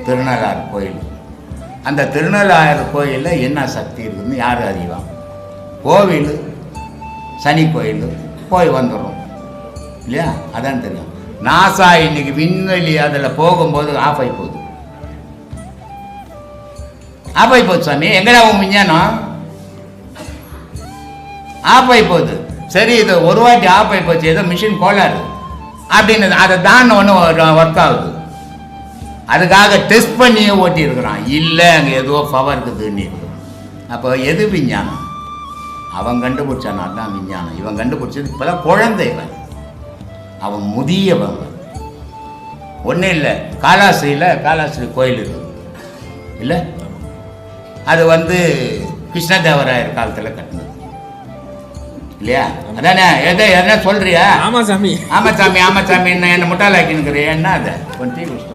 திருநள்ளாறு கோயில். அந்த திருநள்ளாறு கோயிலில் என்ன சக்தி இருக்குதுன்னு யார் அறிவான்? கோவில் சனி கோயில் போய் வந்துடும் இல்லையா? அதான் தெரியும். நாசா இன்னைக்கு விண்வெளி அதில் போகும்போது ஆஃப் ஆகி போகுது. ஆஃப் ஆகி போகுது சாமி. எங்கடா உன் விஞ்ஞானம்? ஆஃப் ஆகி போகுது. சரி, இது ஒரு வாட்டி ஆஃப் ஆகி போச்சு, ஏதோ மிஷின் கோளாறு அப்படின்னு அதை தான் ஒன்று ஒர்க் ஆகுது. அதுக்காக டெஸ்ட் பண்ணியே ஓட்டி இருக்கிறான். இல்லை, அங்கே ஏதோ பவர் இருக்குதுன்னு. அப்போ எது விஞ்ஞானம்? அவன் கண்டுபிடிச்சானா தான் விஞ்ஞானம். இவன் கண்டுபிடிச்சது இப்போதான் குழந்தை. அவன் முதியவன். ஒன்றும் இல்லை, காலாஸ்திரி கோயில் இருக்குது இல்லை? அது கிருஷ்ணதேவராயர் காலத்தில் கட்டினது இல்லையா? அதானே? என்ன சொல்றியா? ஆமா சாமி, ஆமா சாமி, ஆமா சாமி. என்ன முட்டாளாக்கினுக்கிறியா? என்ன அதை கொஞ்சம்